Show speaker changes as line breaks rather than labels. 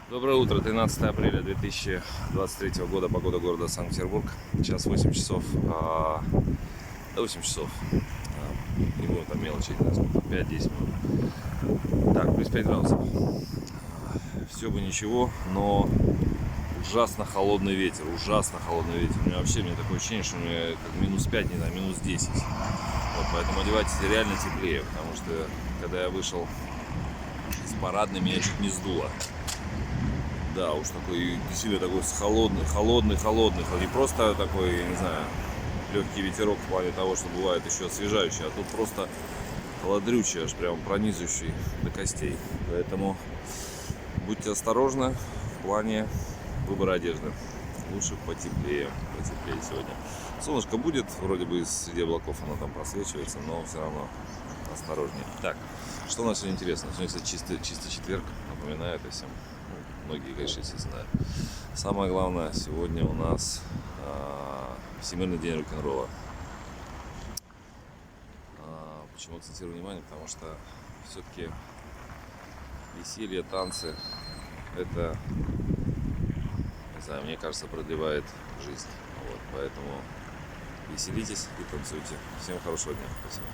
Доброе утро, 13 апреля 2023 года, погода города Санкт-Петербург. Сейчас 8 часов, 8 часов, не будем там мелочи, 5-10 минут. Так, плюс 5 градусов. Все бы ничего, но ужасно холодный ветер, ужасно холодный ветер. У меня вообще такое ощущение, что у меня как минус 5, не знаю, минус 10. Вот, поэтому одевайтесь реально теплее, потому что когда я вышел с парадной, меня чуть не сдуло. Да, уж такой сильно такой холодный, не просто такой, не знаю, легкий ветерок в плане того, что бывает еще освежающий, а тут просто холодрючий, аж прям пронизывающий до костей. Поэтому будьте осторожны в плане выбора одежды. Лучше потеплее сегодня. Солнышко будет, вроде бы среди облаков оно там просвечивается, но все равно осторожнее. Так, что у нас сегодня интересно? Сегодня, кстати, чисто четверг, напоминаю это всем. Многие, конечно, все знают. Самое главное, сегодня у нас Всемирный день рок-н-ролла. Почему акцентирую внимание? Потому что все-таки веселье, танцы, это, не знаю, мне кажется, продлевает жизнь. Вот, поэтому веселитесь и танцуйте. Всем хорошего дня. Спасибо.